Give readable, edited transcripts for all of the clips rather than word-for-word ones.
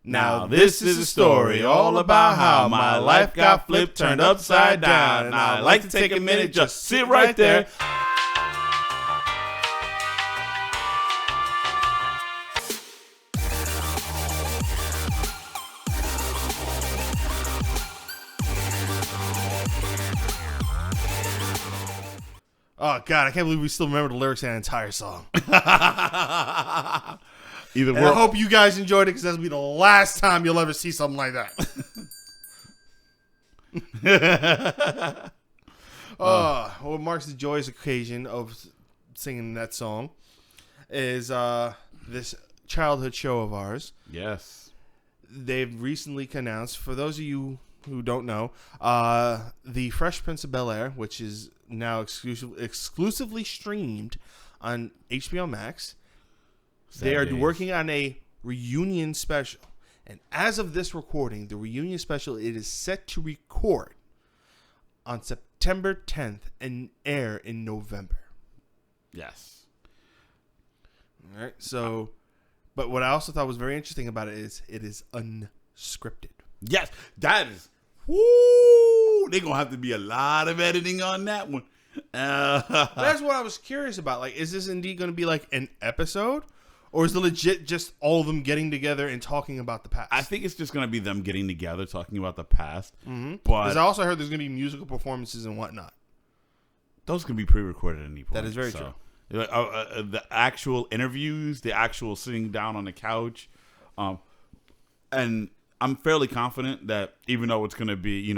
Now this is a story all about how my life got flipped, turned upside down, and I'd like to take a minute, just sit right there. Oh, God, I can't believe we still remember the lyrics of that entire song. And I hope you guys enjoyed it because that'll be the last time you'll ever see something like that. What marks the joyous occasion of singing that song is this childhood show of ours. Yes. They've recently announced, for those of you who don't know, the Fresh Prince of Bel-Air, which is now exclusively streamed on HBO Max. They are working on a reunion special. And as of this recording, the reunion special, it is set to record on September 10th and air in November. Yes. All right. So, but what I also thought was very interesting about it is unscripted. Yes. That is. Woo! They're going to have to be a lot of editing on that one. That's what I was curious about. Like, is this indeed going to be like an episode? Or is it legit just all of them getting together and talking about the past? I think it's just going to be them getting together, talking about the past. Mm-hmm. But because I also heard there's going to be musical performances and whatnot. Those can be pre-recorded at any point. That is very true. The actual interviews, the actual sitting down on the couch. And I'm fairly confident that even though it's going to be,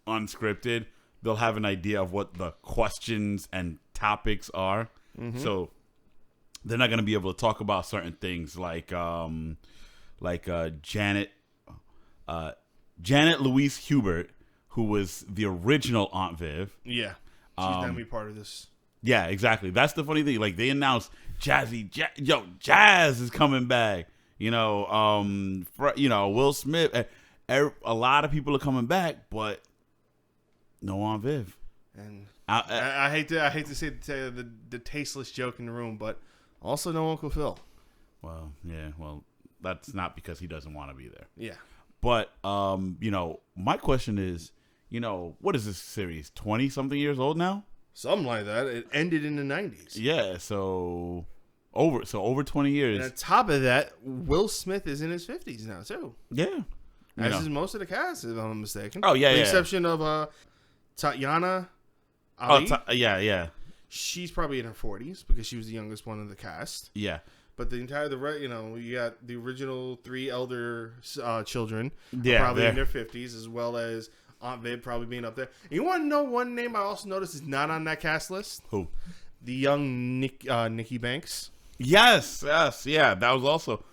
unscripted, they'll have an idea of what the questions and topics are. Mm-hmm. So they're not going to be able to talk about certain things like Janet Louise Hubert, who was the original Aunt Viv. Yeah, she's not going to be part of this. Yeah, exactly. That's the funny thing. Like, they announced Jazz is coming back. Will Smith. A lot of people are coming back, but no Aunt Viv. And I hate to say the tasteless joke in the room, but also no Uncle Phil. Well, yeah. Well, that's not because he doesn't want to be there. Yeah. But my question is, what is this series? 20-something years old now? Something like that. It ended in the 90s. Yeah. So over 20 years. And on top of that, Will Smith is in his 50s now too. Yeah. As is most of the cast, if I'm not mistaken. Oh yeah. With the exception of Tatiana Ali. Yeah. She's probably in her 40s because she was the youngest one of the cast. Yeah. But you got the original three elder children, yeah, probably in their 50s, as well as Aunt Viv probably being up there. And you want to know one name I also noticed is not on that cast list? Who? The young Nikki Banks. Yes, yeah. That was also.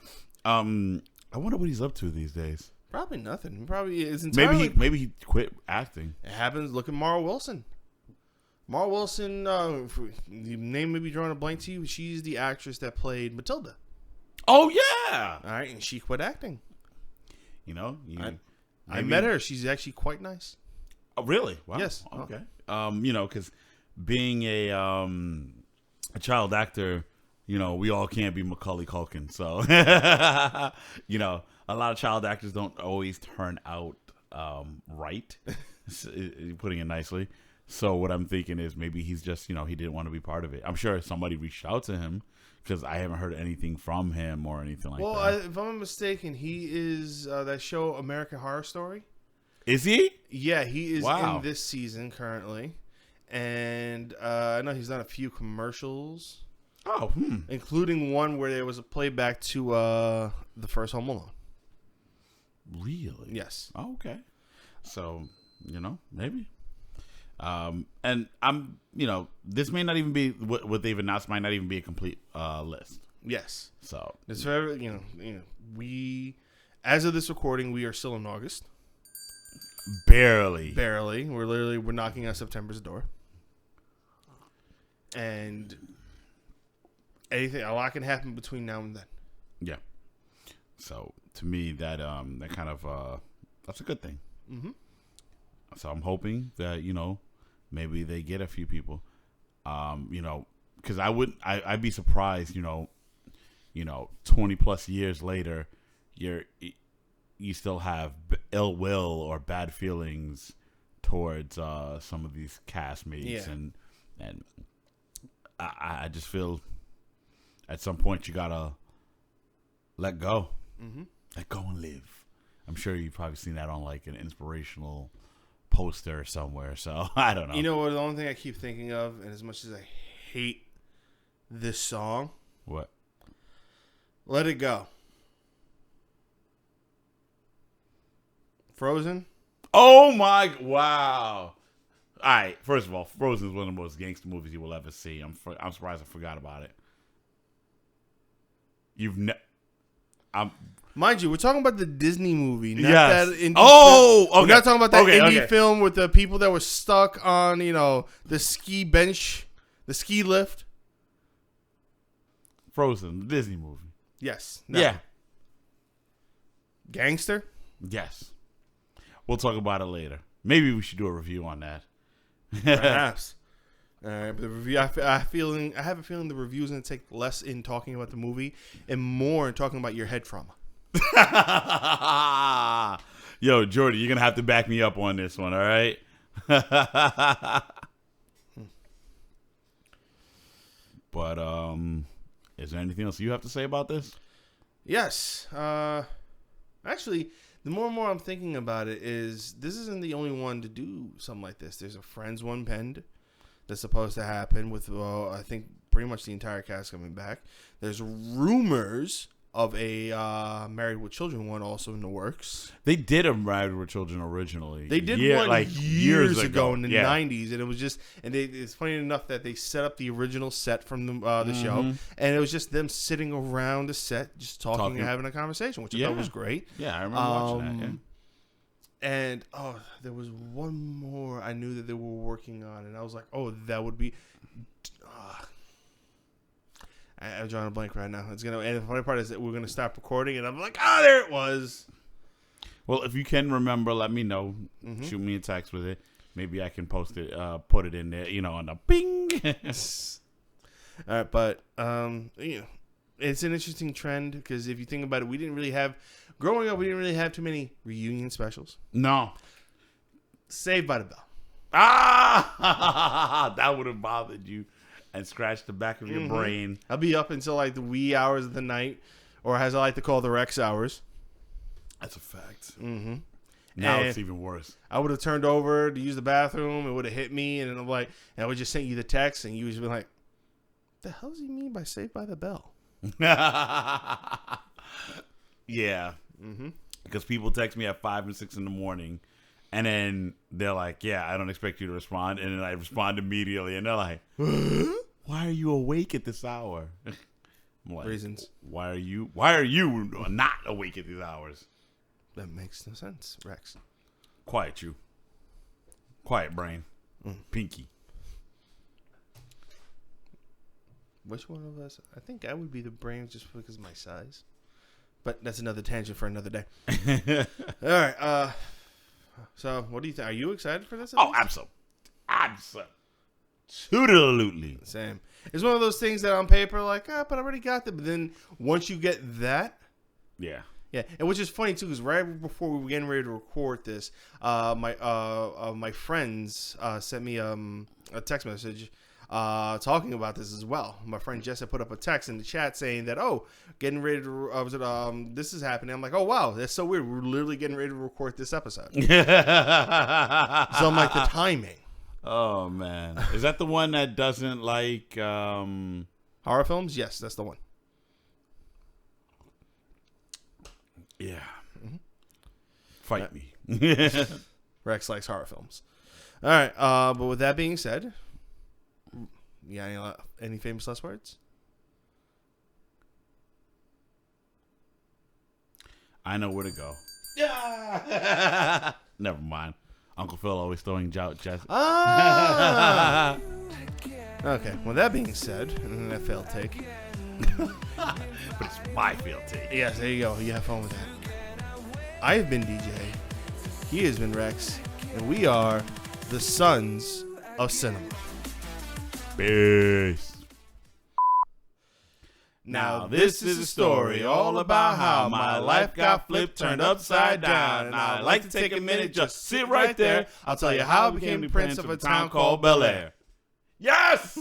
I wonder what he's up to these days. Probably nothing. Probably is entirely. Maybe he quit acting. It happens. Look at Mara Wilson. Mara Wilson, the name may be drawing a blank to you. She's the actress that played Matilda. Oh, yeah. All right, and she quit acting. I met her. She's actually quite nice. Oh, really? Wow. Yes. Okay. Because being a child actor, we all can't be Macaulay Culkin. So, a lot of child actors don't always turn out right, putting it nicely. So what I'm thinking is maybe he's just, he didn't want to be part of it. I'm sure somebody reached out to him because I haven't heard anything from him or anything like that. Well, if I'm not mistaken, he is that show American Horror Story. Is he? Yeah, he is in this season currently. And I know he's done a few commercials. Oh, including one where there was a playback to the first Home Alone. Really? Yes. Oh, okay. So, maybe. And I'm, this may not even be what they've announced. Might not even be a complete list. Yes. So it's very, we, as of this recording, we are still in August. Barely. We're knocking on September's door, and a lot can happen between now and then. Yeah. So to me, that kind of that's a good thing. Mm-hmm. So I'm hoping that maybe they get a few people, because I'd be surprised, 20 plus years later, you still have ill will or bad feelings towards some of these castmates, and I just feel at some point you gotta let go, let go and live. I'm sure you've probably seen that on like an inspirational poster somewhere. So I don't know. You know what? The only thing I keep thinking of, and as much as I hate this song, What? Let It Go. Frozen. Oh my! Wow. All right. First of all, Frozen is one of the most gangster movies you will ever see. I'm surprised I forgot about it. Mind you, we're talking about the Disney movie, not Yes. that indie Oh, film. okay. We're not talking about that indie okay. film with the people that were stuck on, the ski bench, the ski lift. Frozen, the Disney movie. Yes. Yeah. Gangster. Yes. We'll talk about it later. Maybe we should do a review on that. Perhaps. All right, but the review. I have a feeling the review is going to take less in talking about the movie and more in talking about your head trauma. Yo, Jordy, you're gonna have to back me up on this one, all right? But is there anything else you have to say about this? Yes. Actually, the more and more I'm thinking about it, is this isn't the only one to do something like this. There's a Friends one penned that's supposed to happen with, I think, pretty much the entire cast coming back. There's rumors of a Married with Children one also in the works. They did a Married with Children originally. They did one like years ago in the 90s, and it was just, it's funny enough that they set up the original set from the show, and it was just them sitting around the set, just talking and having a conversation, which I thought was great. Yeah, I remember watching that. Yeah. And there was one more I knew that they were working on, and I was like, that would be. I'm drawing a blank right now. And the funny part is that we're gonna stop recording, and I'm like, there it was. Well, if you can remember, let me know. Shoot me a text with it. Maybe I can post it, put it in there, on the ping. All right, but it's an interesting trend because if you think about it, growing up, we didn't really have too many reunion specials. No. Saved by the Bell. That would have bothered you and scratched the back of your brain. I'll be up until like the wee hours of the night, or as I like to call the Rex hours. That's a fact. And Now it's even worse. I would have turned over to use the bathroom. It would have hit me, and I'm like, and I would just send you the text, and you would be like, "The hell does he mean by Saved by the Bell?" Yeah. Because people text me at 5 and 6 in the morning, and then they're like, "Yeah, I don't expect you to respond," and then I respond immediately, and they're like, "Why are you awake at this hour?" I'm like, Reasons. Why are you not awake at these hours? That makes no sense, Rex. Quiet you. Quiet brain. Pinky. Which one of us? I think I would be the brain just because of my size. But that's another tangent for another day. All right. So, what do you think? Are you excited for this? Oh, absolutely. Same. It's one of those things that on paper, like, but I already got that. But then once you get that, yeah. And which is funny too, because right before we were getting ready to record this, my friends sent me a text message talking about this as well. My friend Jess had put up a text in the chat saying that, getting ready to this is happening. I'm like, oh wow, that's so weird. We're literally getting ready to record this episode. So I'm like, the timing. Oh man, is that the one that doesn't like horror films? Yes, that's the one. Yeah. Fight me. Rex likes horror films. All right, but with that being said, you got any famous last words? I know where to go. Yeah. Never mind. Uncle Phil always throwing out Jess. Okay. Well, that being said, and that failed take. But it's my failed take. Yes, there you go. You have fun with that. I have been DJ. He has been Rex, and we are the Sons of Cinema. Peace. Now this is a story all about how my life got flipped, turned upside down. And I'd like to take a minute, just sit right there. I'll tell you how I became the prince of a town called Bel Air. Yes!